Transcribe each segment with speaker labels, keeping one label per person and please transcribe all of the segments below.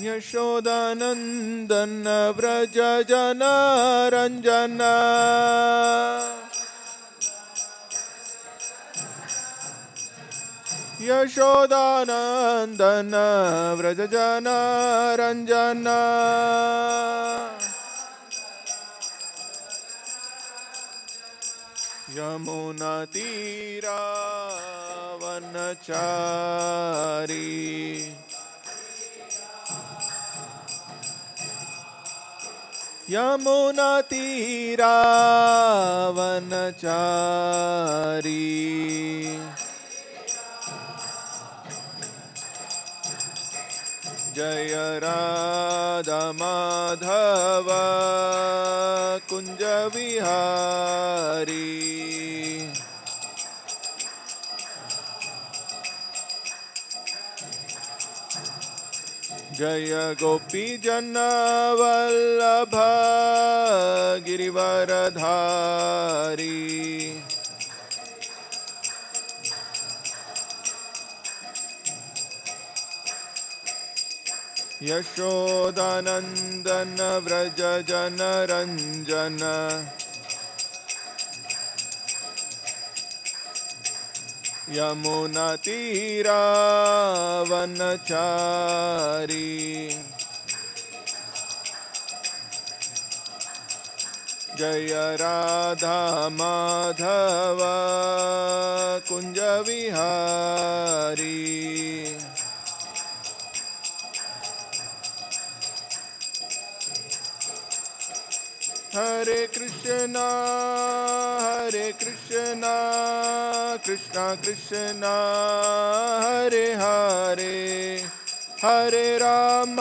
Speaker 1: यशोदानन्दन व्रज जन रञ्जन यशोदानन्दन व्रज जन रञ्जन यमुना तीरा वनचारी यमुना तीरा वनचारी जय राधा माधव कुंज विहारी जय गोपी जन वल्लभ गिरिवरधारी यशोदानन्दन व्रज जन रञ्जन यमुना तीरा वनचारी जय राधा माधव कुंज विहारी हरे कृष्णा कृष्णा कृष्णा हरे हरे हरे राम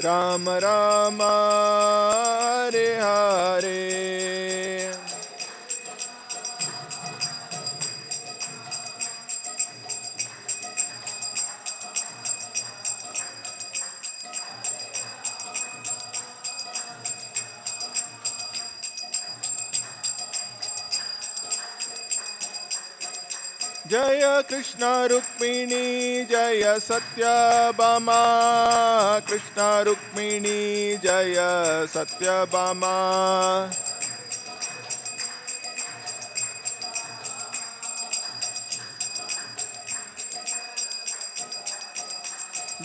Speaker 1: राम राम हरे हरे जय कृष्ण रुक्मिणी जय सत्यभामा कृष्ण रुक्मिणी जय सत्यभामा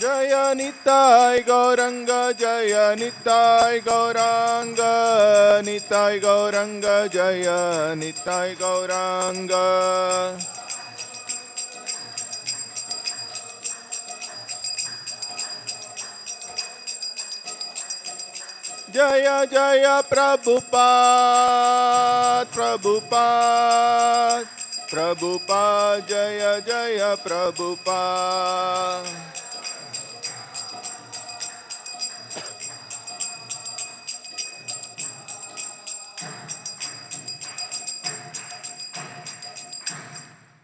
Speaker 1: जय निताय गौरंग जय निताय गौरांग निताय गौरंग जय निताय गौरांग जय जय प्रभुपाद प्रभुपाद प्रभुपाद जय जय प्रभुपाद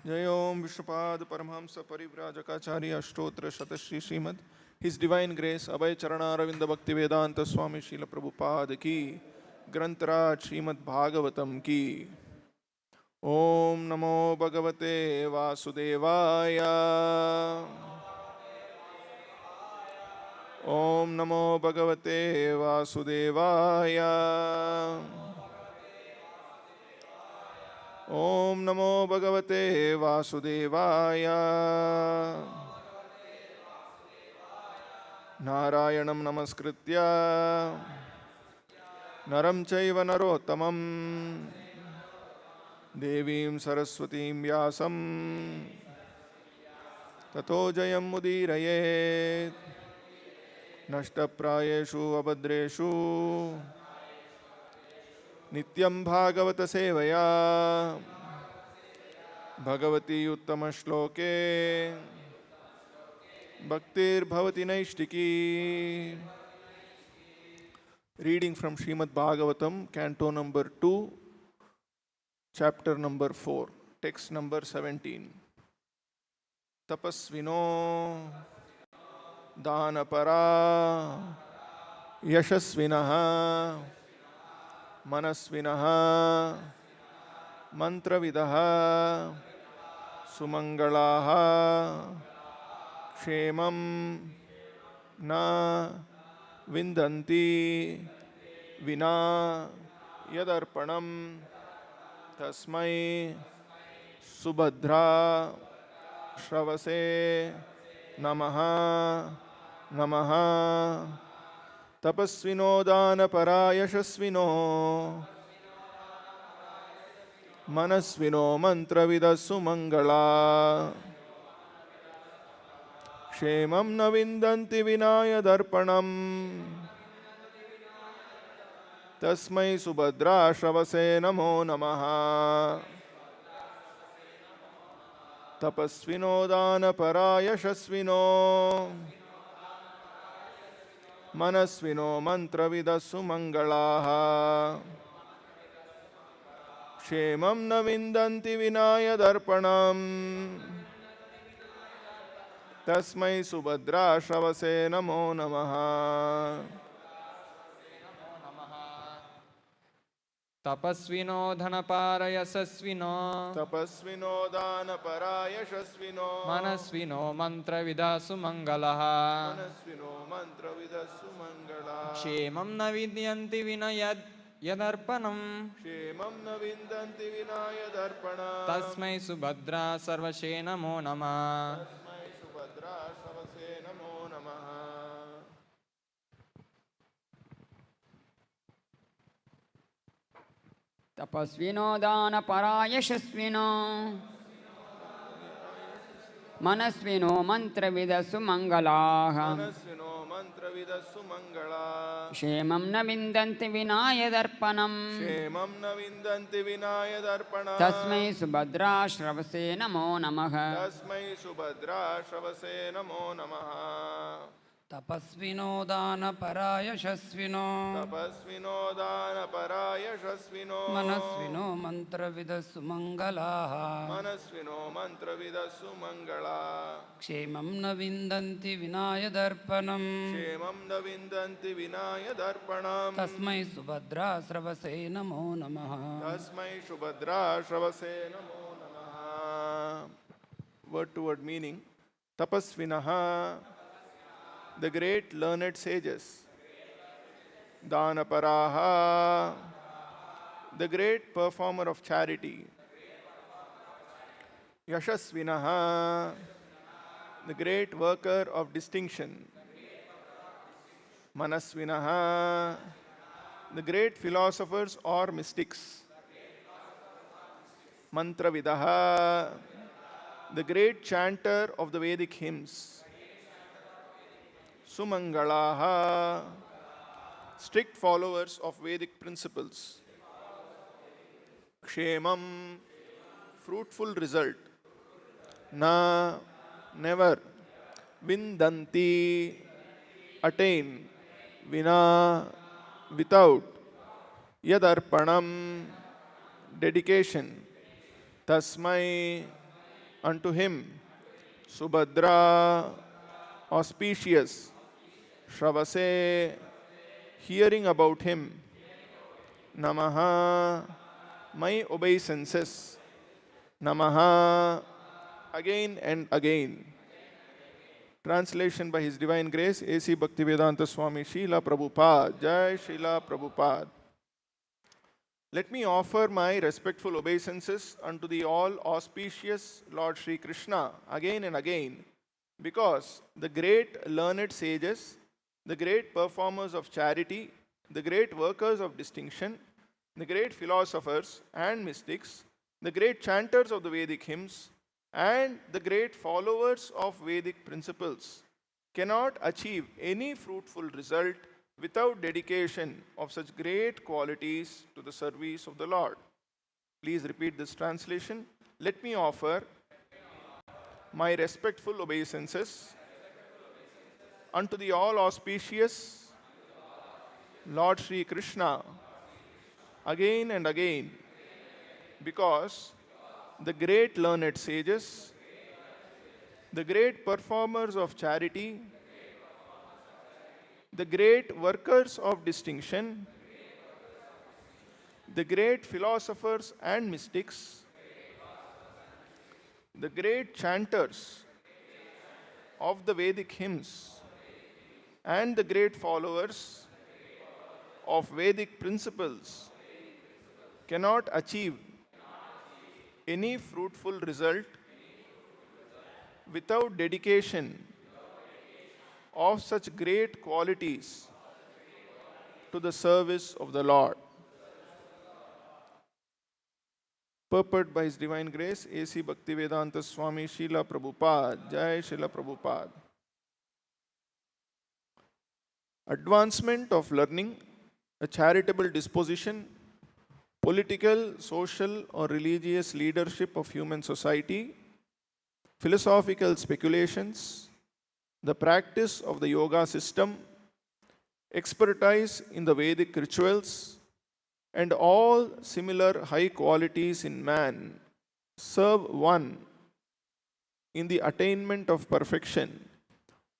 Speaker 1: जय ओम Vishnupad Paramhans परिव्राजकाचार्य अष्टोत्र शतश्री Shrimad His Divine Grace Abhay Charanaravindha Bhakti Vedanta Swami Srila Prabhupada ki Grantaraj Srimad-Bhagavatam ki Om Namo Bhagavate Vasudevaya Om Namo Bhagavate Vasudevaya Om Namo Bhagavate Vasudevaya Narayanam Namaskritya Naram Chaiva Narottamam Devim Saraswatim Vyasam Tato Jayam Mudirayet Nashtaprayeshu Abhadreshu Nityam Bhagavata Sevaya Bhagavati Uttama Shloke Bhaktir Bhavati Naishtiki. Reading from Srimad-Bhagavatam, Canto number 2, Chapter number 4, Text number 17. Tapasvino Danapara Yashasvinaha Manasvinaha Mantravidaha Sumangalaha क्षेमं न विन्दन्ति विना यदर्पणं तस्मै सुभद्रा श्रवसे नमः नमः तपस्विनो दानपरायशस्विनो मनस्विनो मंत्रविदः सुमंगला क्षेमं न विन्दन्ति विना यदर्पणं तस्मै सुभद्रा श्रवसे नमो नमः तपस्विनो दानपरायशस्विनो मनस्विनो मंत्रविदः सुमंगलाः क्षेमं न विन्दन्ति विना यदर्पणं तस्मै सुभद्रा श्रवसे नमो नमः
Speaker 2: तपस्विनो धनपारयशस्विनो
Speaker 1: दानपरायशस्विनो
Speaker 2: मनस्विनो मंत्रविदा सुमंगलः क्षेमं न विद्यन्ति विना यदर्पणं तस्मै सुभद्रा सर्वशे नमो नमः
Speaker 3: तपस्विनो दानपरायशस्विनो मनस्विनो मंत्रविदः सुमंगलाः क्षेमं न विन्दन्ति विना यदर्पणं तस्मै सुभद्रा श्रवसे नमो नमः
Speaker 4: तपस्विनो दानपरायशस्विनो मनस्विनो मंत्रविदः सुमंगलाः क्षेमं न विन्दन्ति विना यदर्पणं तस्मै सुभद्रा श्रवसे नमो नमः
Speaker 1: Word to word meaning. Tapasvinaha, the great learned sages. Danaparaha, the great performer of charity. Yashasvinaha, the great worker of distinction. Manasvinaha, the great philosophers or mystics. Mantravidaha, the great chanter of the Vedic hymns. Sumangalaha, strict followers of Vedic principles. Kshemam, fruitful result. Na, never. Vindanti, attain. Vina, without. Yadarpanam, dedication. Tasmai, unto him. Subhadra, auspicious. Shravase, hearing about him. Namaha, my obeisances. Namaha, again and again. Translation by His Divine Grace, A.C. Bhaktivedanta Swami Srila Prabhupada. Jai Srila Prabhupada. Let me offer my respectful obeisances unto the all-auspicious Lord Sri Krishna again and again, because the great learned sages, the great performers of charity, the great workers of distinction, the great philosophers and mystics, the great chanters of the Vedic hymns, and the great followers of Vedic principles cannot achieve any fruitful result without dedication of such great qualities to the service of the Lord. Please repeat this translation. Let me offer my respectful obeisances unto the all-auspicious Lord Sri Krishna again and again, because the great learned sages, the great performers of charity, the great workers of distinction, the great philosophers and mystics, the great chanters of the Vedic hymns and the great followers of Vedic principles cannot achieve any fruitful result without dedication of such great qualities to the service of the Lord. Purport by His Divine Grace, A.C. Bhaktivedanta Swami Srila Prabhupada. Jai Srila Prabhupada. Advancement of learning, a charitable disposition, political, social, or religious leadership of human society, philosophical speculations, the practice of the yoga system, expertise in the Vedic rituals, and all similar high qualities in man serve one in the attainment of perfection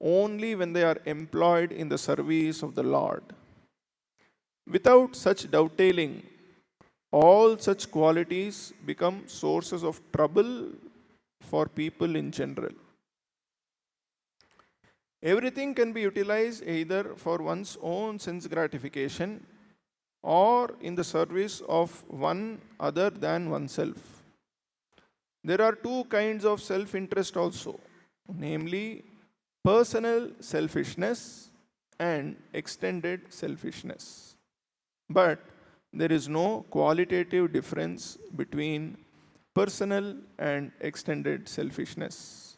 Speaker 1: only when they are employed in the service of the Lord. Without such dovetailing, all such qualities become sources of trouble for people in general. Everything can be utilized either for one's own sense gratification or in the service of one other than oneself. There are two kinds of self-interest also, namely personal selfishness and extended selfishness. But there is no qualitative difference between personal and extended selfishness.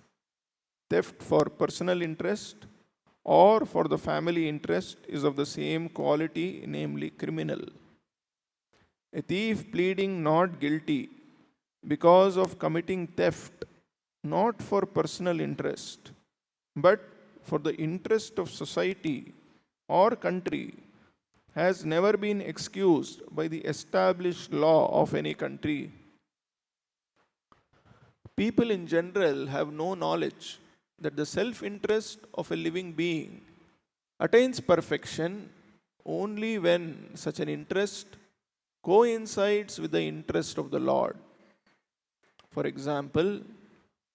Speaker 1: Theft for personal interest or for the family interest is of the same quality, namely criminal. A thief pleading not guilty because of committing theft, not for personal interest, but for the interest of society or country, has never been excused by the established law of any country. People in general have no knowledge that the self-interest of a living being attains perfection only when such an interest coincides with the interest of the Lord. For example,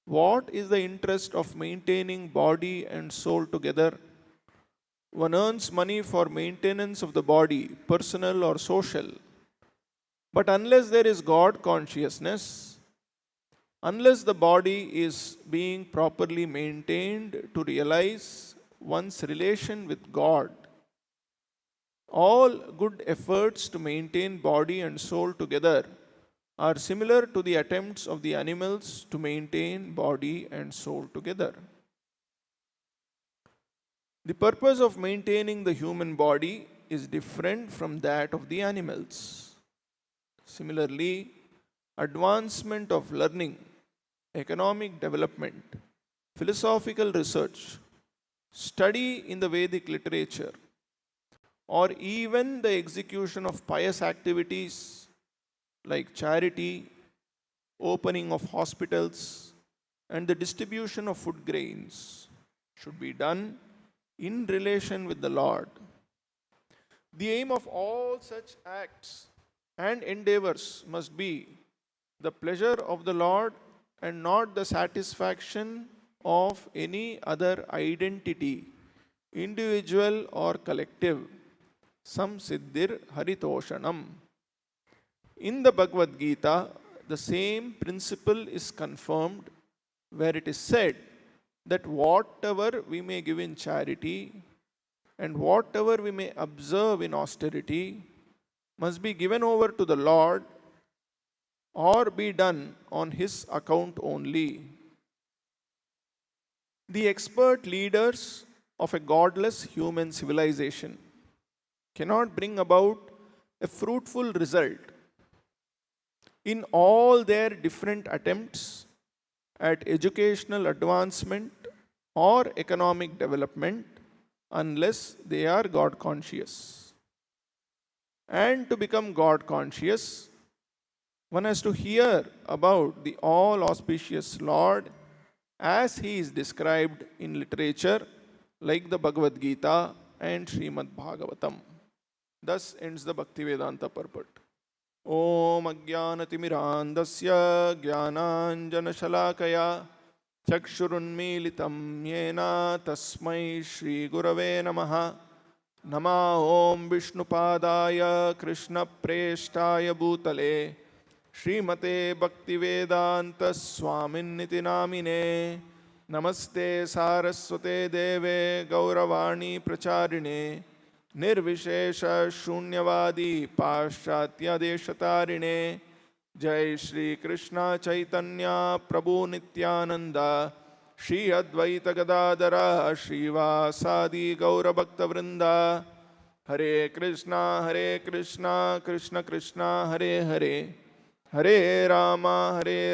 Speaker 1: what is the interest of maintaining body and soul together? One earns money for maintenance of the body, personal or social. But unless there is God consciousness, unless the body is being properly maintained to realize one's relation with God, all good efforts to maintain body and soul together are similar to the attempts of the animals to maintain body and soul together. The purpose of maintaining the human body is different from that of the animals. Similarly, advancement of learning, economic development, philosophical research, study in the Vedic literature, or even the execution of pious activities like charity, opening of hospitals, and the distribution of food grains should be done in relation with the Lord. The aim of all such acts and endeavors must be the pleasure of the Lord and not the satisfaction of any other identity, individual or collective. Sam Siddhir Haritoshanam. In the Bhagavad Gita, the same principle is confirmed where it is said that whatever we may give in charity and whatever we may observe in austerity must be given over to the Lord or be done on His account only. The expert leaders of a godless human civilization cannot bring about a fruitful result in all their different attempts at educational advancement or economic development unless they are God conscious. And to become God conscious, one has to hear about the all auspicious Lord as He is described in literature like the Bhagavad Gita and Srimad-Bhagavatam. Thus ends the Bhaktivedanta purport. Om Ajnanatimirandasya Jnananjanashalakaya चक्षुरुन्मीलितं येन तस्मै श्रीगुरवे नमः। नमः ॐ विष्णुपादाय कृष्णप्रेष्ठाय भूतले श्रीमते भक्तिवेदान्तस्वामिन्निति नामिने। नमस्ते सारस्वते देवे गौरवाणी प्रचारिणे निर्विशेष शून्यवादी पाश्चात्यदेशतारिणे। जय श्री कृष्ण चैतन्य प्रभु नित्यानंद श्री अद्वैत गदाधर श्रीवासादि गौरभक्तवृंद। हरे कृष्णा कृष्ण कृष्ण हरे हरे, हरे Ram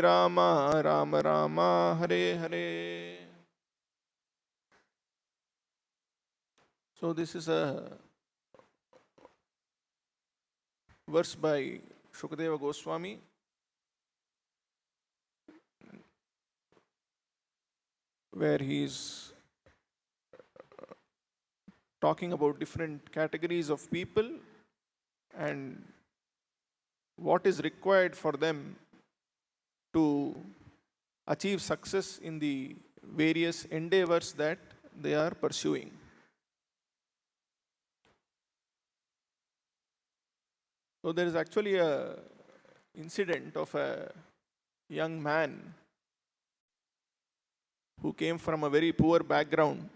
Speaker 1: Ram Ram Hare Hare. So this is a verse by Shukadeva Goswami, where he is talking about different categories of people and what is required for them to achieve success in the various endeavors that they are pursuing. So there is actually a incident of a young man who came from a very poor background,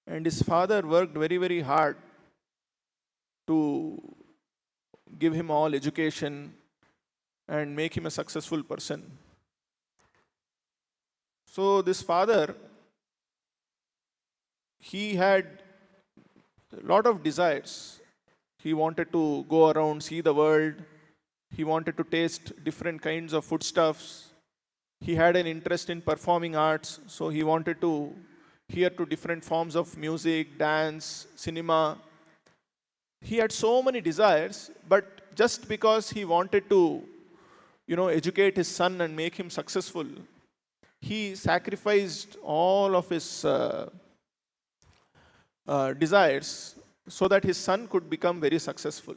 Speaker 1: and his father worked very hard to give him all education and make him a successful person. So this father, he had a lot of desires. He wanted to go around, see the world. He wanted to taste different kinds of foodstuffs. He had an interest in performing arts, so he wanted to hear to different forms of music, dance, cinema. He had so many desires, but just because he wanted to, educate his son and make him successful, he sacrificed all of his desires so that his son could become very successful.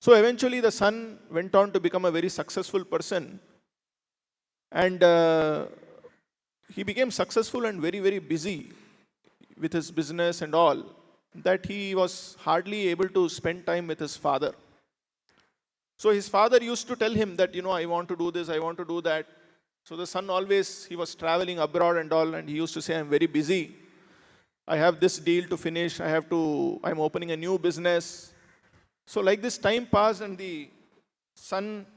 Speaker 1: So eventually the son went on to become a very successful person, and he became successful and very busy with his business and all, that he was hardly able to spend time with his father. So his father used to tell him that, I want to do this, I want to do that. So the son always, he was traveling abroad and all, and he used to say, I'm very busy. I have this deal to finish. I'm opening a new business. So like this time passed, and the son,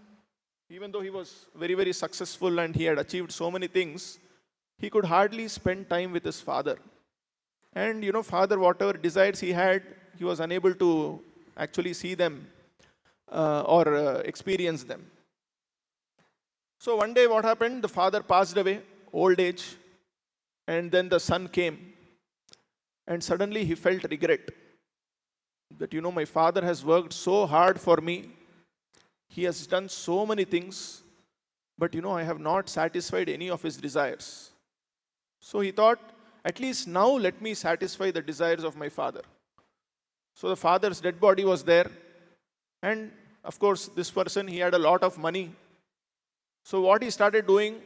Speaker 1: even though he was very successful and he had achieved so many things, he could hardly spend time with his father. And father, whatever desires he had, he was unable to actually see them or experience them. So one day what happened? The father passed away, old age, and then the son came. And suddenly he felt regret that, my father has worked so hard for me. He has done so many things, but I have not satisfied any of his desires. So he thought, at least now let me satisfy the desires of my father. So the father's dead body was there. And of course, this person, he had a lot of money. So what he started doing,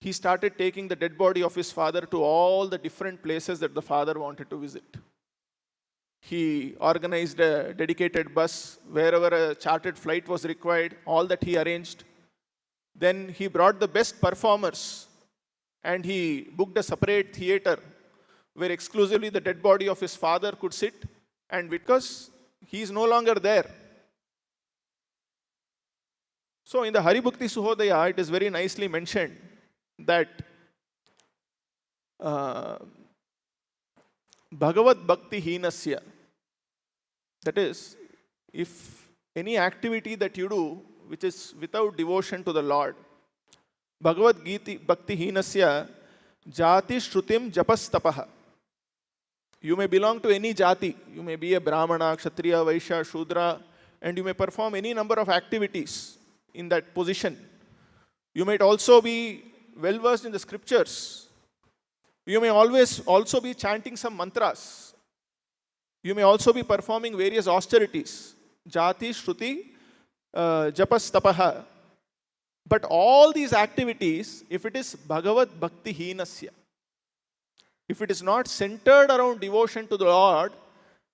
Speaker 1: he started taking the dead body of his father to all the different places that the father wanted to visit. He organized a dedicated bus wherever a chartered flight was required, all that he arranged. Then he brought the best performers and he booked a separate theater where exclusively the dead body of his father could sit, and because he is no longer there. So in the Hari Bhakti Suhodaya, it is very nicely mentioned that Bhagavad Bhakti Hinasya, that is, if any activity that you do which is without devotion to the Lord, Bhagavad Gita Bhakti Hinasya Jati Shrutim Japas Tapaha. You may belong to any jati, you may be a Brahmana, Kshatriya, Vaishya, Shudra, and you may perform any number of activities in that position. You might also be well versed in the scriptures. You may always also be chanting some mantras. You may also be performing various austerities. Jati, Shruti, Japas, Tapaha. But all these activities, if it is Bhagavad Bhakti Heenasya, if it is not centered around devotion to the Lord,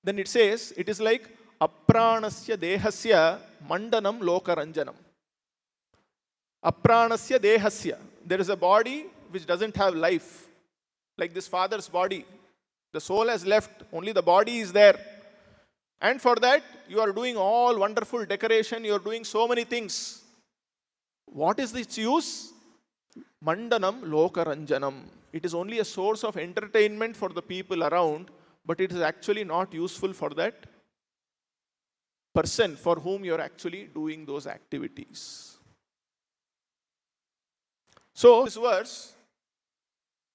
Speaker 1: then it says it is like Apranasya Dehasya Mandanam Lokaranjanam. Apranasya Dehasya. There is a body which doesn't have life, like this father's body. The soul has left, only the body is there. And for that, you are doing all wonderful decoration, you are doing so many things. What is its use? Mandanam Lokaranjanam. It is only a source of entertainment for the people around, but it is actually not useful for that person for whom you are actually doing those activities. So, this verse,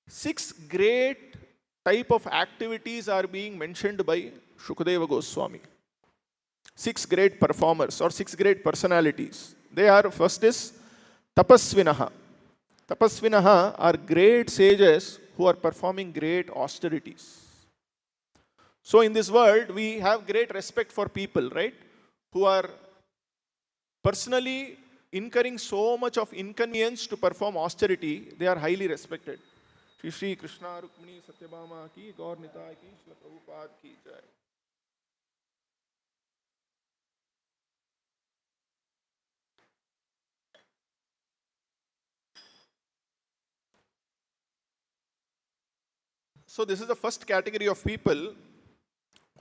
Speaker 1: 6 great type of activities are being mentioned by Shukadeva Goswami. 6 great performers or 6 great personalities. They are, first is Tapasvinaha. Tapasvinaha are great sages who are performing great austerities. So in this world, we have great respect for people, right? Who are personally incurring so much of inconvenience to perform austerity. They are highly respected. Shri Shri Krishna Rukmini Satyabhama ki, Gaur Nitai ki, Srila Prabhupada ki jai. So this is the first category of people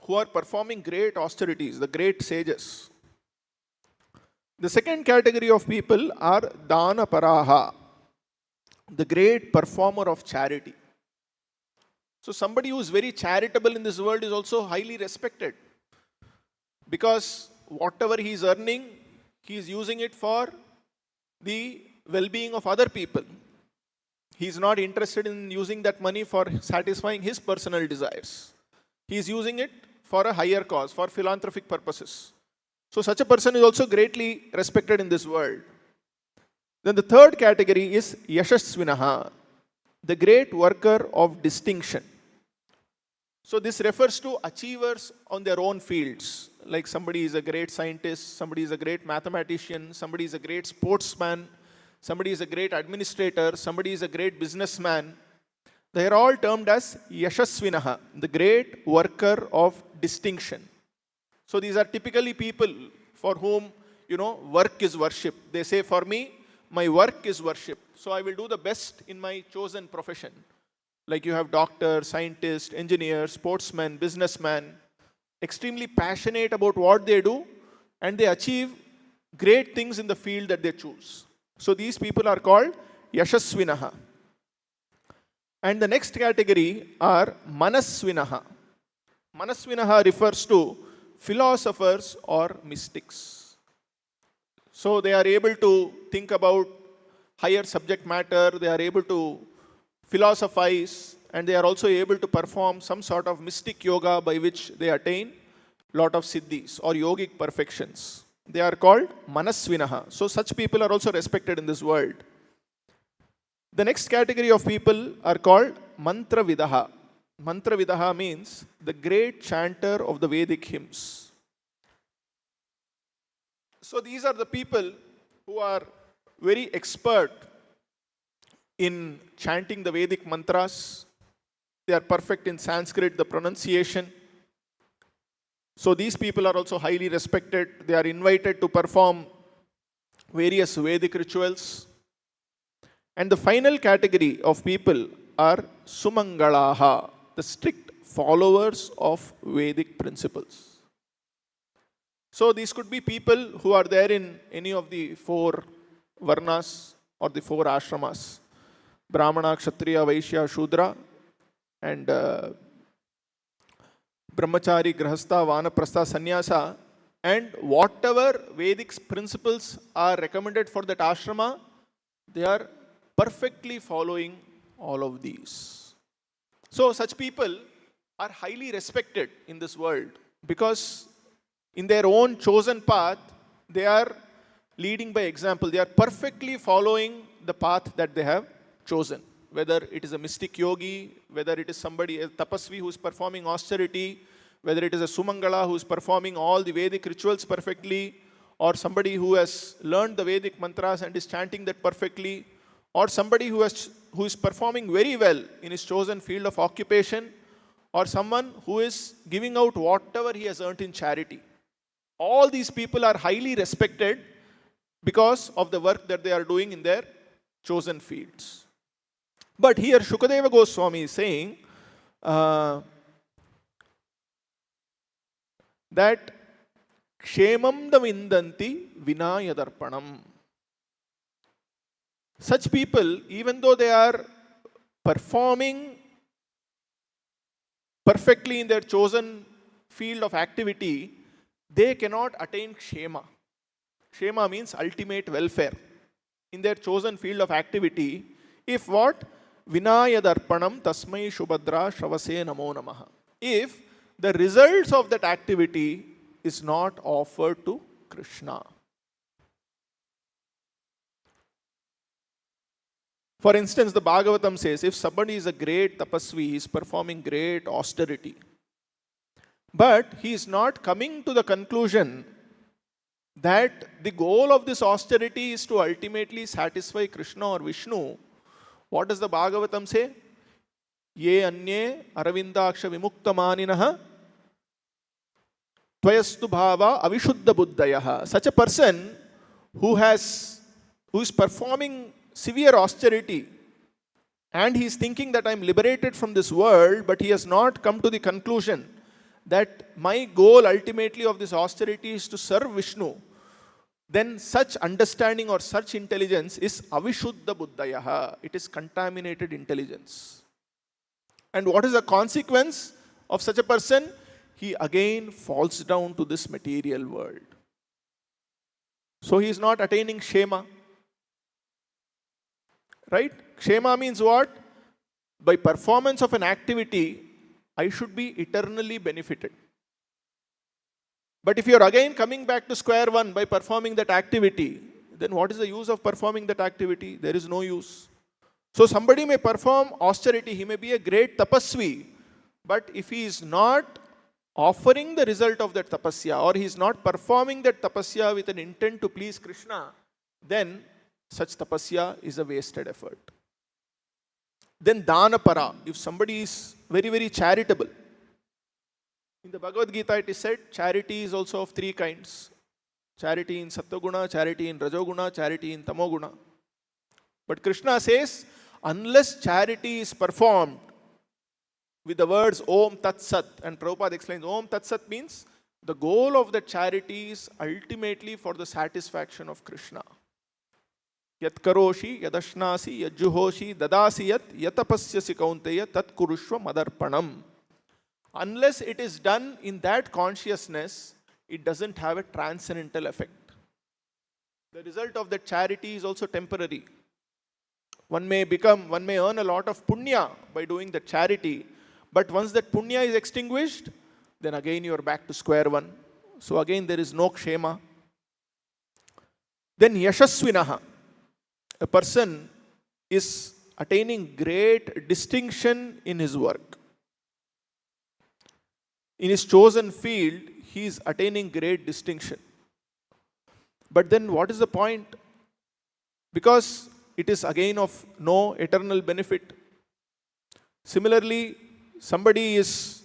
Speaker 1: who are performing great austerities, the great sages. The second category of people are Dana Paraha, the great performer of charity. So somebody who is very charitable in this world is also highly respected, because whatever he is earning, he is using it for the well-being of other people. He is not interested in using that money for satisfying his personal desires. He is using it for a higher cause, for philanthropic purposes. So such a person is also greatly respected in this world. Then the third category is Yashasvinaha, the great worker of distinction. So this refers to achievers on their own fields. Like somebody is a great scientist, somebody is a great mathematician, somebody is a great sportsman, somebody is a great administrator, somebody is a great businessman. They are all termed as Yashasvinaha, the great worker of distinction. So these are typically people for whom, work is worship. They say, for me, my work is worship. So I will do the best in my chosen profession. Like you have doctor, scientist, engineer, sportsman, businessman, extremely passionate about what they do, and they achieve great things in the field that they choose. So these people are called Yashasvinaha. And the next category are Manasvinaha. Manasvinaha refers to philosophers or mystics. So they are able to think about higher subject matter, they are able to philosophize, and they are also able to perform some sort of mystic yoga by which they attain lot of siddhis or yogic perfections. They are called Manasvinaha. So such people are also respected in this world. The next category of people are called Mantravidaha. Mantravidaha means the great chanter of the Vedic hymns. So these are the people who are very expert in chanting the Vedic mantras. They are perfect in Sanskrit, the pronunciation. So these people are also highly respected. They are invited to perform various Vedic rituals. And the final category of people are Sumangalaha, the strict followers of Vedic principles. So these could be people who are there in any of the 4 varnas or the 4 ashramas: Brahmana, Kshatriya, Vaishya, Shudra, and Brahmachari, Grahastha, Vanaprastha, Sannyasa. And whatever Vedic principles are recommended for that ashrama, they are perfectly following all of these. So such people are highly respected in this world, because in their own chosen path, they are leading by example. They are perfectly following the path that they have chosen. Whether it is a mystic yogi, whether it is somebody, a tapasvi who is performing austerity, whether it is a Sumangala who is performing all the Vedic rituals perfectly, or somebody who has learned the Vedic mantras and is chanting that perfectly, or somebody who is performing very well in his chosen field of occupation, or someone who is giving out whatever he has earned in charity. All these people are highly respected because of the work that they are doing in their chosen fields. But here Shukadeva Goswami is saying that Kshemam Davindanti Vinayadarpanam. Such people, even though they are performing perfectly in their chosen field of activity, they cannot attain Kshema. Kshema means ultimate welfare in their chosen field of activity. If what? Vinayadarpanam tasmai shubhadra shravase namo namaha. If the results of that activity is not offered to Krishna. For instance, the Bhagavatam says, if somebody is a great tapasvi, he is performing great austerity, but he is not coming to the conclusion that the goal of this austerity is to ultimately satisfy Krishna or Vishnu, what does the Bhagavatam say? Ye anye aravindaksha vimuktamaninaha tvayastu bhava avishuddha buddhayaha. Such a person who is performing severe austerity and he is thinking that I am liberated from this world, but he has not come to the conclusion that my goal ultimately of this austerity is to serve Vishnu, then such understanding or such intelligence is avishuddha buddhayaha. It is contaminated intelligence. And what is the consequence of such a person? He again falls down to this material world. So he is not attaining Kshema. Right? Kshema means what? By performance of an activity, I should be eternally benefited. But if you are again coming back to square one by performing that activity, then what is the use of performing that activity? There is no use. So somebody may perform austerity, he may be a great tapasvi, but if he is not offering the result of that tapasya, or he is not performing that tapasya with an intent to please Krishna, then such tapasya is a wasted effort. Then dhanapara, if somebody is very, very charitable. In the Bhagavad Gita it is said, charity is also of three kinds. Charity in Sattva-guna, charity in Rajoguna, charity in Tamoguna. But Krishna says, unless charity is performed with the words Om Tat Sat, and Prabhupada explains, Om Tat Sat means the goal of the charity is ultimately for the satisfaction of Krishna. Yat karoshi, yadashnasi, yadjuhoshi, dadasi yat, yatapasyasi kaunteya, tat kurushva madarpanam. Unless it is done in that consciousness, it doesn't have a transcendental effect. The result of that charity is also temporary. One may earn a lot of punya by doing the charity, but once that punya is extinguished, then again you are back to square one. So again there is no kshema. Then yashasvinaha. A person is attaining great distinction in his work. In his chosen field, he is attaining great distinction. But then what is the point? Because it is again of no eternal benefit. Similarly, somebody is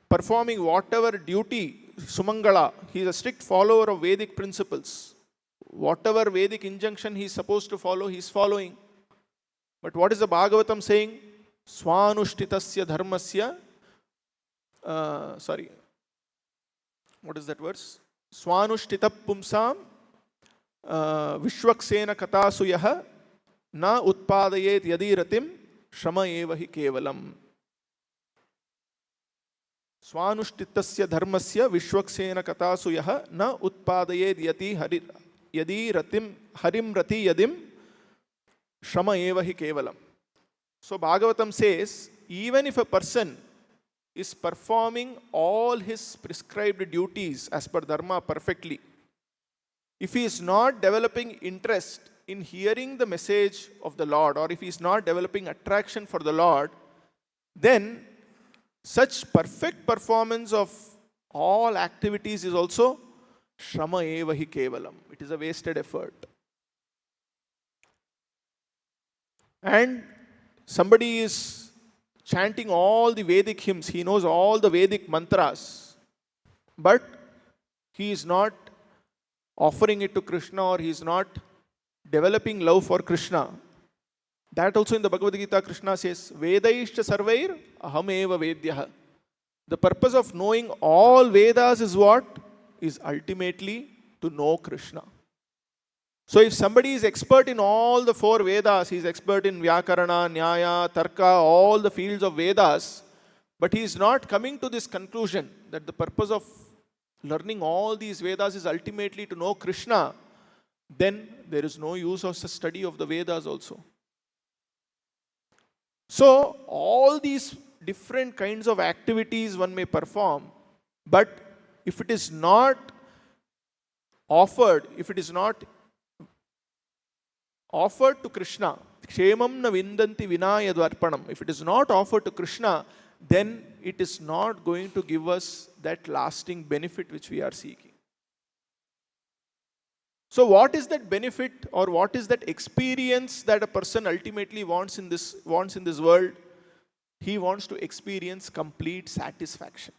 Speaker 1: performing whatever duty, sumangala, he is a strict follower of Vedic principles. Whatever Vedic injunction he is supposed to follow, he is following. But what is the Bhagavatam saying? Swanushthitasya dharmasya. What is that verse? Swanushtita pumsam vishwaksena katasuyah na utpadayet yadiratim shama evahi kevalam. Swanushthitasya dharmasya vishwaksena katasuyah na utpadayet yadi ratim harim rati yadim shama evahi kevalam. So Bhagavatam says, even if a person is performing all his prescribed duties as per dharma perfectly, if he is not developing interest in hearing the message of the Lord, or if he is not developing attraction for the Lord, then such perfect performance of all activities is also Shrama eva hi kevalam. It is a wasted effort. And somebody is chanting all the Vedic hymns, he knows all the Vedic mantras, but he is not offering it to Krishna, or he is not developing love for Krishna. That also in the Bhagavad Gita, Krishna says, Vedaishcha sarvair aham eva vedyah. The purpose of knowing all Vedas is what? Is ultimately to know Krishna. So if somebody is expert in all the 4 Vedas, he is expert in Vyakarana, Nyaya, Tarka, all the fields of Vedas, but he is not coming to this conclusion that the purpose of learning all these Vedas is ultimately to know Krishna, then there is no use of the study of the Vedas also. So all these different kinds of activities one may perform, but if it is not offered, if it is not offered to Krishna, Kshemam na vindanti vinaya dvarpanam, if it is not offered to Krishna, then it is not going to give us that lasting benefit which we are seeking. So what is that benefit, or what is that experience that a person ultimately wants in this world? He wants to experience complete satisfaction.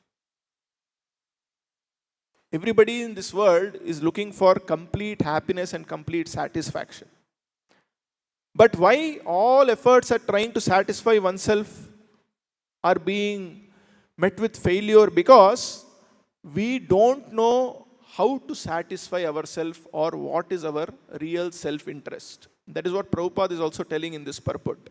Speaker 1: Everybody in this world is looking for complete happiness and complete satisfaction. But why all efforts at trying to satisfy oneself are being met with failure? Because we don't know how to satisfy ourselves, or what is our real self-interest. That is what Prabhupada is also telling in this purport.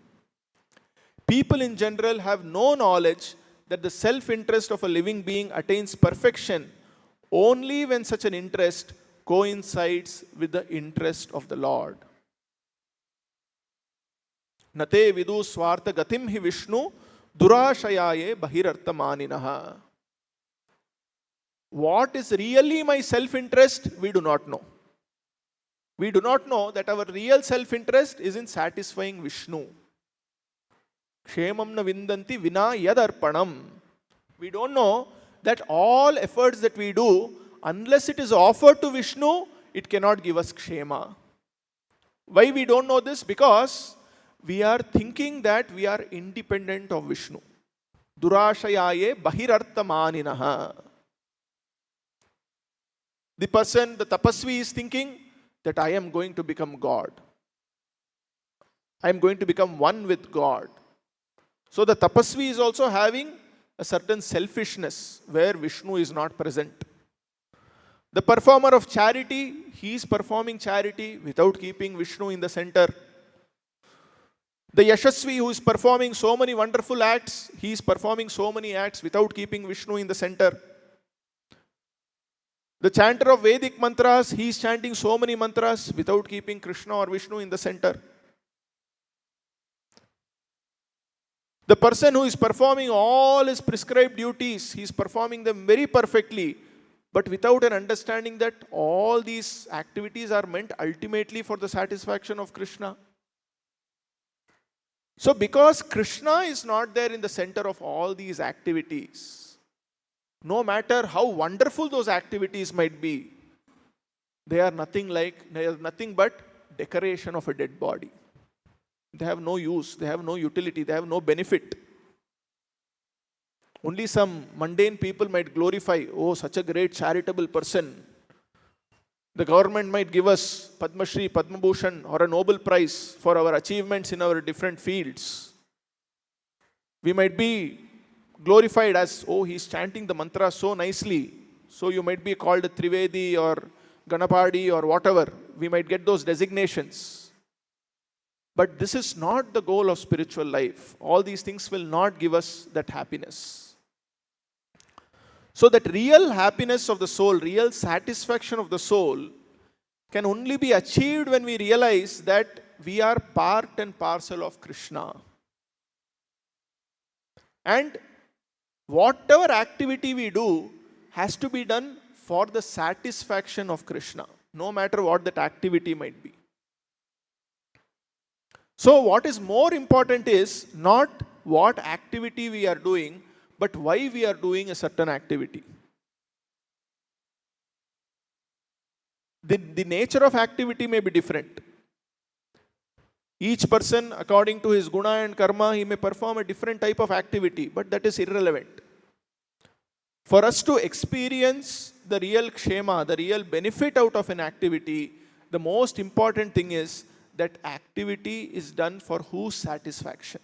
Speaker 1: People in general have no knowledge that the self-interest of a living being attains perfection only when such an interest coincides with the interest of the Lord. Nate vidu swartha gatim hi Vishnu durashayaye bahirarthamaninaha. What is really my self-interest? We do not know. We do not know that our real self-interest is in satisfying Vishnu. Kshemam na vindanti vina yadarpanam. We don't know that all efforts that we do, unless it is offered to Vishnu, it cannot give us kshema. Why we don't know this? Because we are thinking that we are independent of Vishnu. Durashayaye bahirarthamaninaha. The person, the tapasvi, is thinking that I am going to become God. I am going to become one with God. So the tapasvi is also having a certain selfishness where Vishnu is not present. The performer of charity, he is performing charity without keeping Vishnu in the center. The yashasvi who is performing so many wonderful acts, he is performing so many acts without keeping Vishnu in the center. The chanter of Vedic mantras, he is chanting so many mantras without keeping Krishna or Vishnu in the center. The person who is performing all his prescribed duties, he is performing them very perfectly, but without an understanding that all these activities are meant ultimately for the satisfaction of Krishna. So because Krishna is not there in the center of all these activities, no matter how wonderful those activities might be, they are nothing but decoration of a dead body. They have no use, they have no utility, they have no benefit. Only some mundane people might glorify, oh, such a great charitable person. The government might give us Padma Shri, Padma Bhushan, or a Nobel Prize for our achievements in our different fields. We might be glorified as, oh, he's chanting the mantra so nicely. So you might be called a Trivedi or Ganapadi or whatever. We might get those designations. But this is not the goal of spiritual life. All these things will not give us that happiness. So that real happiness of the soul, real satisfaction of the soul can only be achieved when we realize that we are part and parcel of Krishna. And whatever activity we do has to be done for the satisfaction of Krishna, no matter what that activity might be. So what is more important is not what activity we are doing, but why we are doing a certain activity. the nature of activity may be different. Each person, according to his guna and karma, he may perform a different type of activity, but that is irrelevant. For us to experience the real kshema, the real benefit out of an activity, the most important thing is that activity is done for whose satisfaction.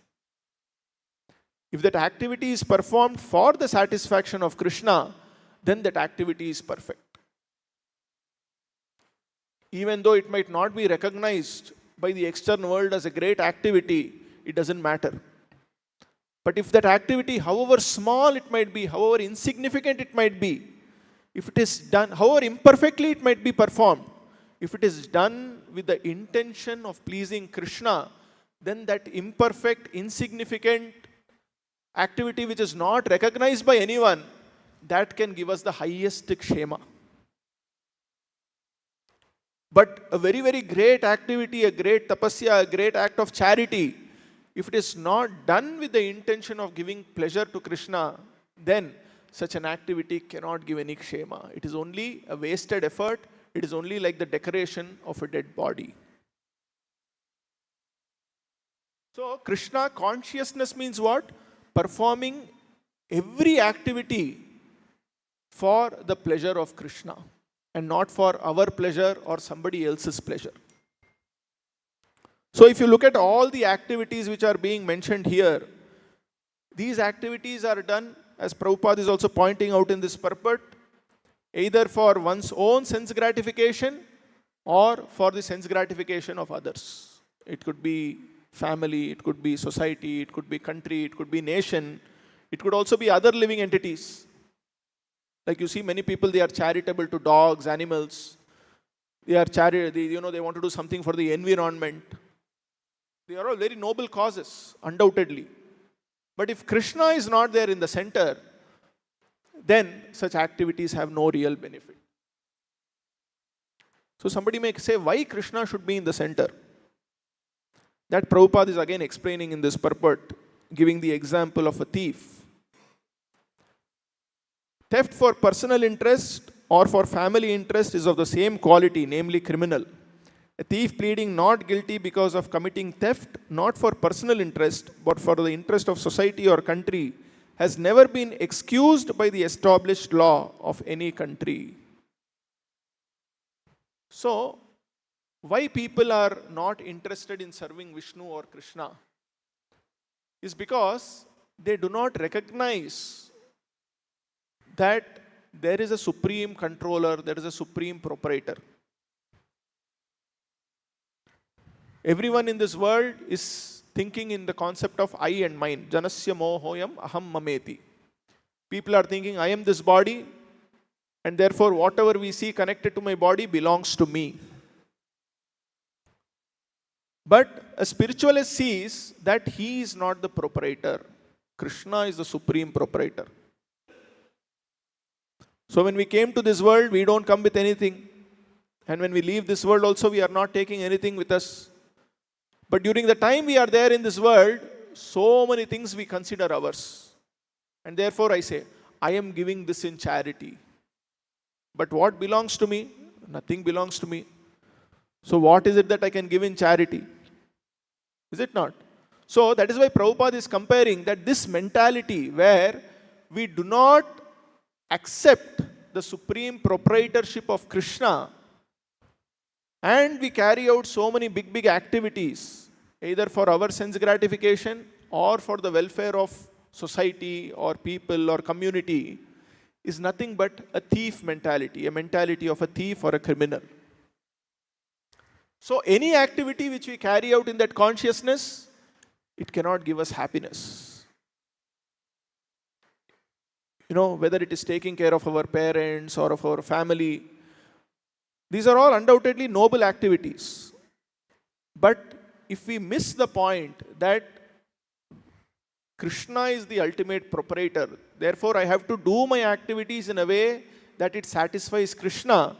Speaker 1: If that activity is performed for the satisfaction of Krishna, then that activity is perfect. Even though it might not be recognized by the external world as a great activity, it doesn't matter. But if that activity, however small it might be, however insignificant it might be, if it is done, however imperfectly it might be performed, if it is done with the intention of pleasing Krishna, then that imperfect, insignificant activity which is not recognized by anyone, that can give us the highest kshema. But a very, very great activity, a great tapasya, a great act of charity, if it is not done with the intention of giving pleasure to Krishna, then such an activity cannot give any kshema. It is only a wasted effort. It is only like the decoration of a dead body. So, Krishna consciousness means what? Performing every activity for the pleasure of Krishna and not for our pleasure or somebody else's pleasure. So if you look at all the activities which are being mentioned here, these activities are done, as Prabhupada is also pointing out in this purport, either for one's own sense gratification or for the sense gratification of others. It could be family, it could be society, it could be country, it could be nation, it could also be other living entities. Like you see many people, they are charitable to dogs, animals. They are they want to do something for the environment. They are all very noble causes, undoubtedly. But if Krishna is not there in the center, then such activities have no real benefit. So somebody may say, why Krishna should be in the center? That Prabhupada is again explaining in this purport, giving the example of a thief. Theft for personal interest or for family interest is of the same quality, namely criminal. A thief pleading not guilty because of committing theft, not for personal interest, but for the interest of society or country, has never been excused by the established law of any country. So, why people are not interested in serving Vishnu or Krishna is because they do not recognize that there is a supreme controller, there is a supreme proprietor. Everyone in this world is thinking in the concept of I and mine. Janasya mohoyam aham mameti. People are thinking, I am this body, and therefore whatever we see connected to my body belongs to me. But a spiritualist sees that he is not the proprietor. Krishna is the supreme proprietor. So when we came to this world, we don't come with anything. And when we leave this world also, we are not taking anything with us. But during the time we are there in this world, so many things we consider ours. And therefore I say, I am giving this in charity. But what belongs to me? Nothing belongs to me. So what is it that I can give in charity? Is it not? So that is why Prabhupada is comparing that this mentality where we do not accept the supreme proprietorship of Krishna and we carry out so many big activities, either for our sense gratification or for the welfare of society or people or community, is nothing but a thief mentality, a mentality of a thief or a criminal. So any activity which we carry out in that consciousness, it cannot give us happiness. Whether it is taking care of our parents or of our family, these are all undoubtedly noble activities. But if we miss the point that Krishna is the ultimate proprietor, therefore I have to do my activities in a way that it satisfies Krishna,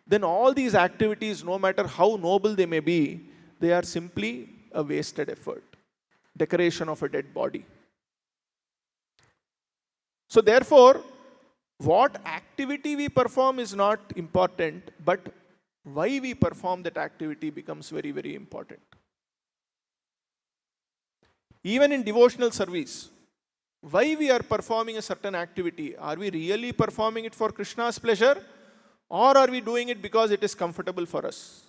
Speaker 1: then all these activities, no matter how noble they may be, they are simply a wasted effort, decoration of a dead body. So therefore, what activity we perform is not important, but why we perform that activity becomes very, very important. Even in devotional service, why we are performing a certain activity? Are we really performing it for Krishna's pleasure, or are we doing it because it is comfortable for us?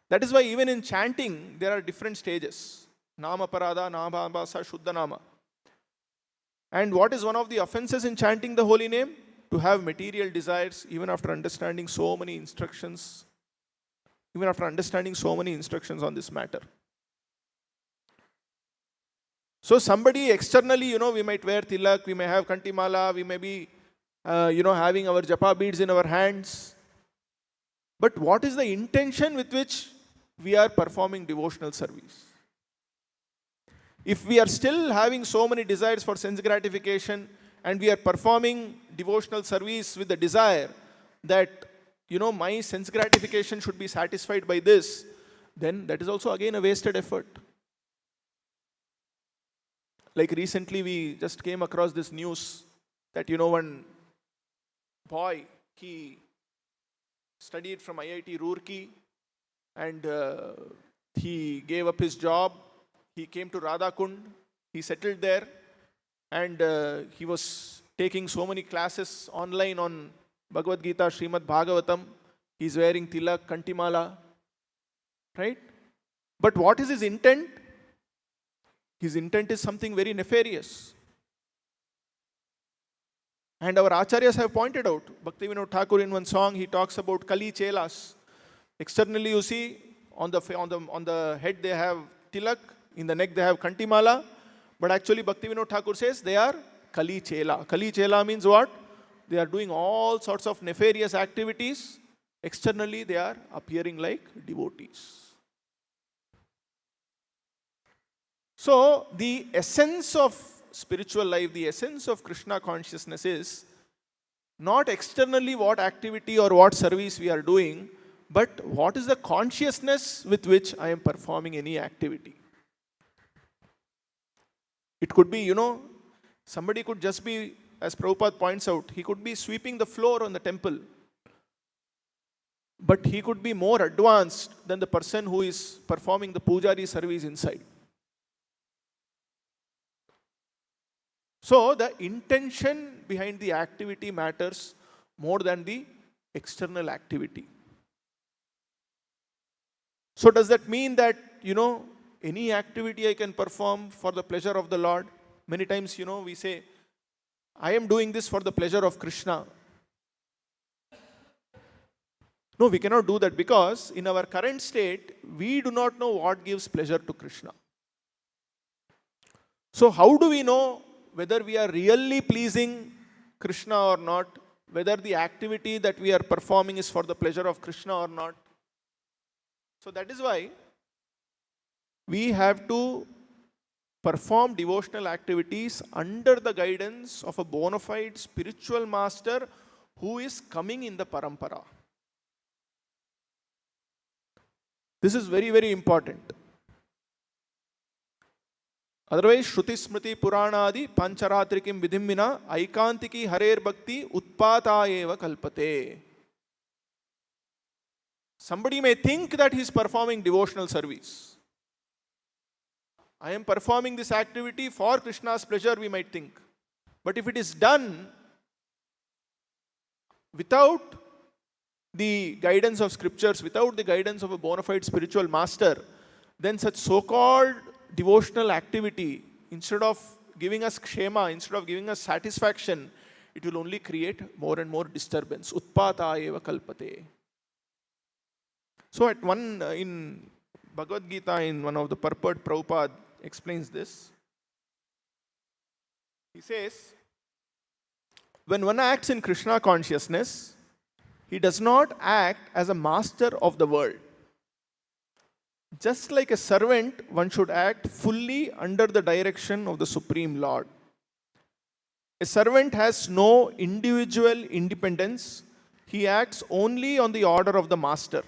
Speaker 1: That is why even in chanting, there are different stages. Nama Parada, Nama Bhasa, Shuddha Nama. And what is one of the offenses in chanting the holy name? To have material desires, even after understanding so many instructions. Even after understanding so many instructions on this matter. So somebody externally, we might wear tilak, we may have kantimala, we may be, having our japa beads in our hands. But what is the intention with which we are performing devotional service? If we are still having so many desires for sense gratification and we are performing devotional service with the desire that, my sense gratification should be satisfied by this, then that is also again a wasted effort. Like recently we just came across this news that, one boy, he studied from IIT Roorkee and he gave up his job. He came to Radhakund, he settled there, and he was taking so many classes online on Bhagavad Gita, Srimad-Bhagavatam. He's wearing tilak, kantimala, right? But what is his intent? His intent is something very nefarious. And our acharyas have pointed out, Bhaktivinoda Thakur in one song, he talks about Kali Chelas. Externally you see, on the head they have tilak, in the neck they have kantimala, but actually Bhaktivinoda Thakur says they are Kali Chela. Kali Chela means what? They are doing all sorts of nefarious activities. Externally they are appearing like devotees. So the essence of spiritual life, the essence of Krishna consciousness is not externally what activity or what service we are doing, but what is the consciousness with which I am performing any activity. It could be, somebody could just be, as Prabhupada points out, he could be sweeping the floor on the temple. But he could be more advanced than the person who is performing the pujari service inside. So the intention behind the activity matters more than the external activity. So does that mean that, any activity I can perform for the pleasure of the Lord? Many times, we say, I am doing this for the pleasure of Krishna. No, we cannot do that because in our current state, we do not know what gives pleasure to Krishna. So how do we know whether we are really pleasing Krishna or not? Whether the activity that we are performing is for the pleasure of Krishna or not? So that is why we have to perform devotional activities under the guidance of a bona fide spiritual master who is coming in the parampara. This is very, very important. Otherwise, Shruti Smriti Puranadi Pancharatrikim Vidhimmina Aikantiki Harer Bhakti Utpata Eva Kalpate. Somebody may think that he is performing devotional service. I am performing this activity for Krishna's pleasure, we might think. But if it is done without the guidance of scriptures, without the guidance of a bona fide spiritual master, then such so-called devotional activity, instead of giving us kshema, instead of giving us satisfaction, it will only create more and more disturbance. Utpata eva kalpate. So in Bhagavad Gita, in one of the purport, Prabhupada explains this. He says, when one acts in Krishna consciousness, he does not act as a master of the world. Just like a servant, one should act fully under the direction of the Supreme Lord. A servant has no individual independence. He acts only on the order of the master.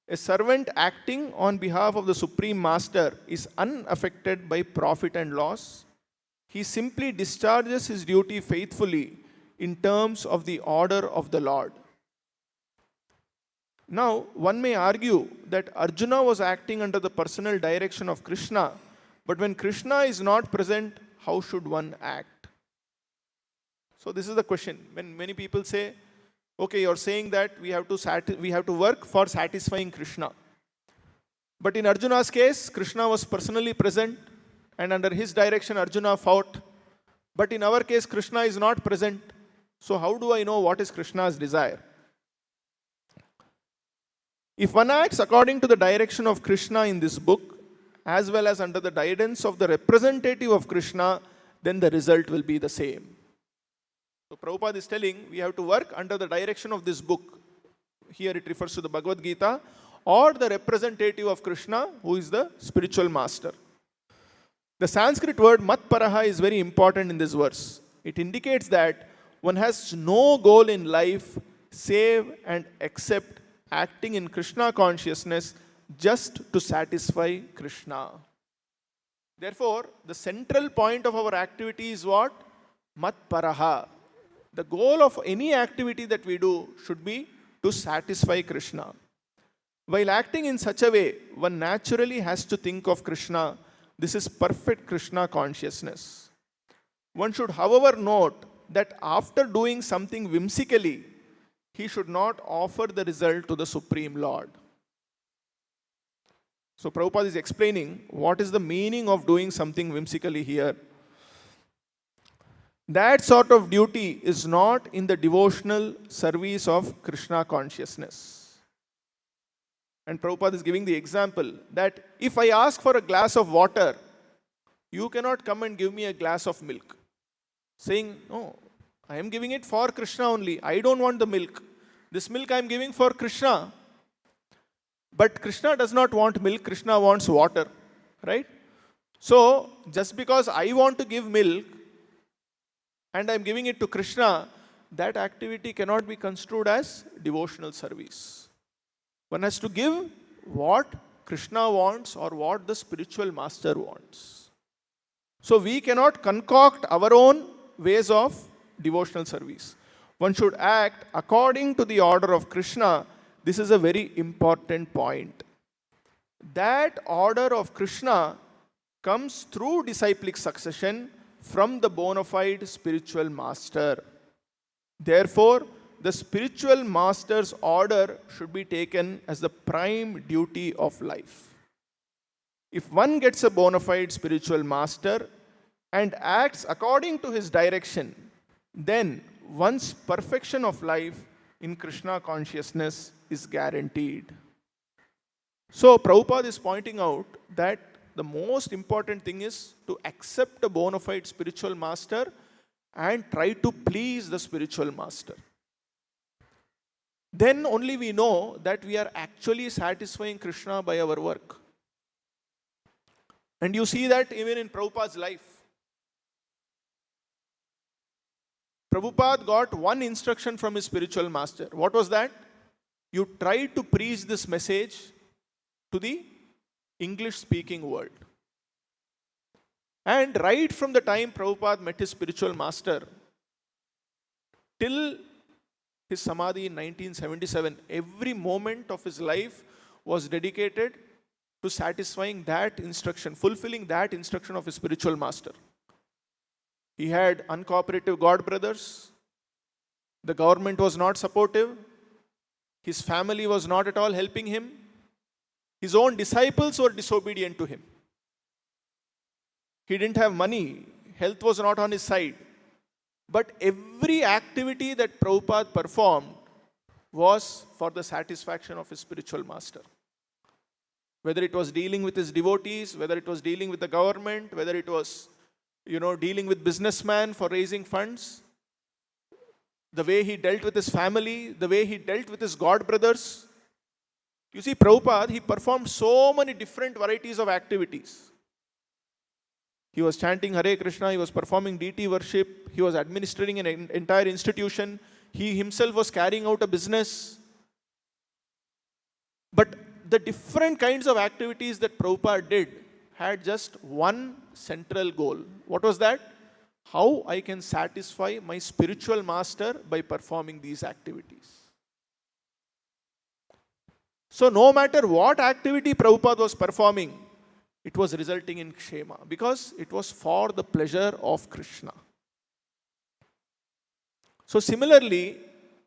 Speaker 1: A servant acting on behalf of the Supreme Master is unaffected by profit and loss. He simply discharges his duty faithfully in terms of the order of the Lord. Now, one may argue that Arjuna was acting under the personal direction of Krishna, but when Krishna is not present, how should one act? So this is the question. When many people say, okay, you're saying that we have to work for satisfying Krishna. But in Arjuna's case, Krishna was personally present, and under his direction Arjuna fought. But in our case, Krishna is not present. So how do I know what is Krishna's desire? If one acts according to the direction of Krishna in this book, as well as under the guidance of the representative of Krishna, then the result will be the same. So Prabhupada is telling we have to work under the direction of this book. Here it refers to the Bhagavad Gita, or the representative of Krishna, who is the spiritual master. The Sanskrit word matparaha is very important in this verse. It indicates that one has no goal in life save and except acting in Krishna consciousness just to satisfy Krishna. Therefore, the central point of our activity is what? Matparaha. The goal of any activity that we do should be to satisfy Krishna. While acting in such a way, one naturally has to think of Krishna. This is perfect Krishna consciousness. One should, however, note that after doing something whimsically, he should not offer the result to the Supreme Lord. So Prabhupada is explaining what is the meaning of doing something whimsically here. That sort of duty is not in the devotional service of Krishna consciousness. And Prabhupada is giving the example that if I ask for a glass of water, you cannot come and give me a glass of milk. Saying, no, I am giving it for Krishna only. I don't want the milk. This milk I am giving for Krishna. But Krishna does not want milk. Krishna wants water. Right? So, just because I want to give milk and I am giving it to Krishna, that activity cannot be construed as devotional service. One has to give what Krishna wants or what the spiritual master wants. So we cannot concoct our own ways of devotional service. One should act according to the order of Krishna. This is a very important point. That order of Krishna comes through disciplic succession from the bona fide spiritual master. Therefore, the spiritual master's order should be taken as the prime duty of life. If one gets a bona fide spiritual master and acts according to his direction, then one's perfection of life in Krishna consciousness is guaranteed. So Prabhupada is pointing out that the most important thing is to accept a bona fide spiritual master and try to please the spiritual master. Then only we know that we are actually satisfying Krishna by our work. And you see that even in Prabhupada's life. Prabhupada got one instruction from his spiritual master. What was that? You try to preach this message to the English-speaking world. And right from the time Prabhupada met his spiritual master, till his Samadhi in 1977, every moment of his life was dedicated to satisfying that instruction, fulfilling that instruction of his spiritual master. He had uncooperative god brothers. The government was not supportive. His family was not at all helping him. His own disciples were disobedient to him. He didn't have money. Health was not on his side. But every activity that Prabhupada performed was for the satisfaction of his spiritual master. Whether it was dealing with his devotees, whether it was dealing with the government, whether it was dealing with businessmen for raising funds, the way he dealt with his family, the way he dealt with his god brothers. You see, Prabhupada, he performed so many different varieties of activities. He was chanting Hare Krishna, he was performing deity worship, he was administering an entire institution, he himself was carrying out a business. But the different kinds of activities that Prabhupada did had just one central goal. What was that? how I can satisfy my spiritual master by performing these activities. So no matter what activity Prabhupada was performing, it was resulting in kshema because it was for the pleasure of Krishna. So similarly,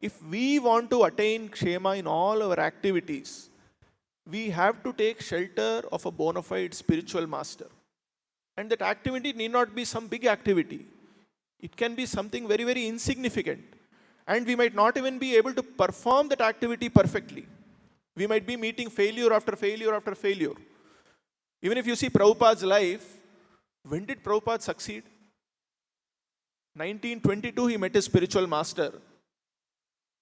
Speaker 1: if we want to attain kshema in all our activities, we have to take shelter of a bona fide spiritual master. And that activity need not be some big activity. It can be something very, very insignificant. And we might not even be able to perform that activity perfectly. We might be meeting failure after failure after failure. Even if you see Prabhupada's life, when did Prabhupada succeed? 1922 he met his spiritual master.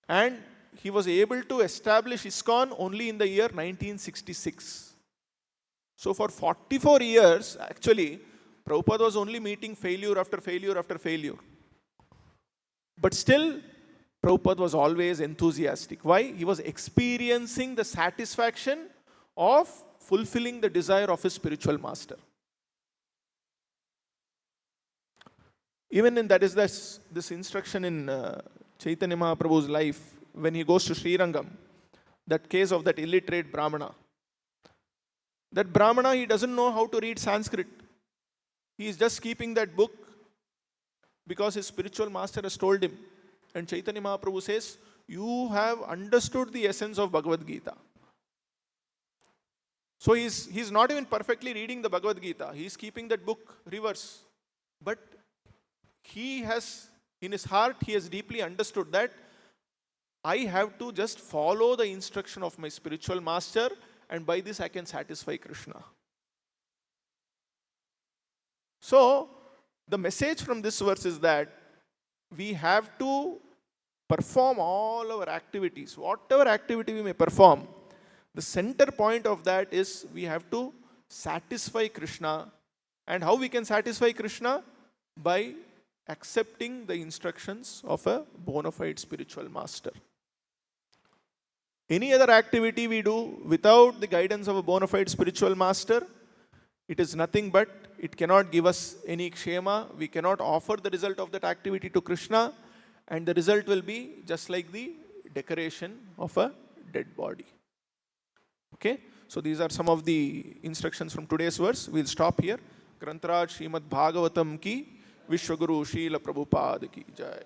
Speaker 1: And he was able to establish ISKCON only in the year 1966. So for 44 years, actually, Prabhupada was only meeting failure after failure after failure. But still, Prabhupada was always enthusiastic. Why? He was experiencing the satisfaction of fulfilling the desire of his spiritual master. Even in that is this instruction in Chaitanya Mahaprabhu's life, when he goes to Sri Rangam, that case of that illiterate Brahmana. That Brahmana, he doesn't know how to read Sanskrit. He is just keeping that book because his spiritual master has told him. And Chaitanya Mahaprabhu says, you have understood the essence of Bhagavad Gita. So he's not even perfectly reading the Bhagavad Gita. He's keeping that book reverse. But he has, in his heart, he has deeply understood that I have to just follow the instruction of my spiritual master, and by this I can satisfy Krishna. So, the message from this verse is that we have to perform all our activities, whatever activity we may perform. The center point of that is we have to satisfy Krishna. And how we can satisfy Krishna? By accepting the instructions of a bona fide spiritual master. Any other activity we do without the guidance of a bona fide spiritual master, it is nothing but it cannot give us any kshema. We cannot offer the result of that activity to Krishna, and the result will be just like the decoration of a dead body. Okay? So these are some of the instructions from today's verse. We'll stop here. Grantaraj Srimad-Bhagavatam ki Vishwaguru Srila Prabhupada ki Jai.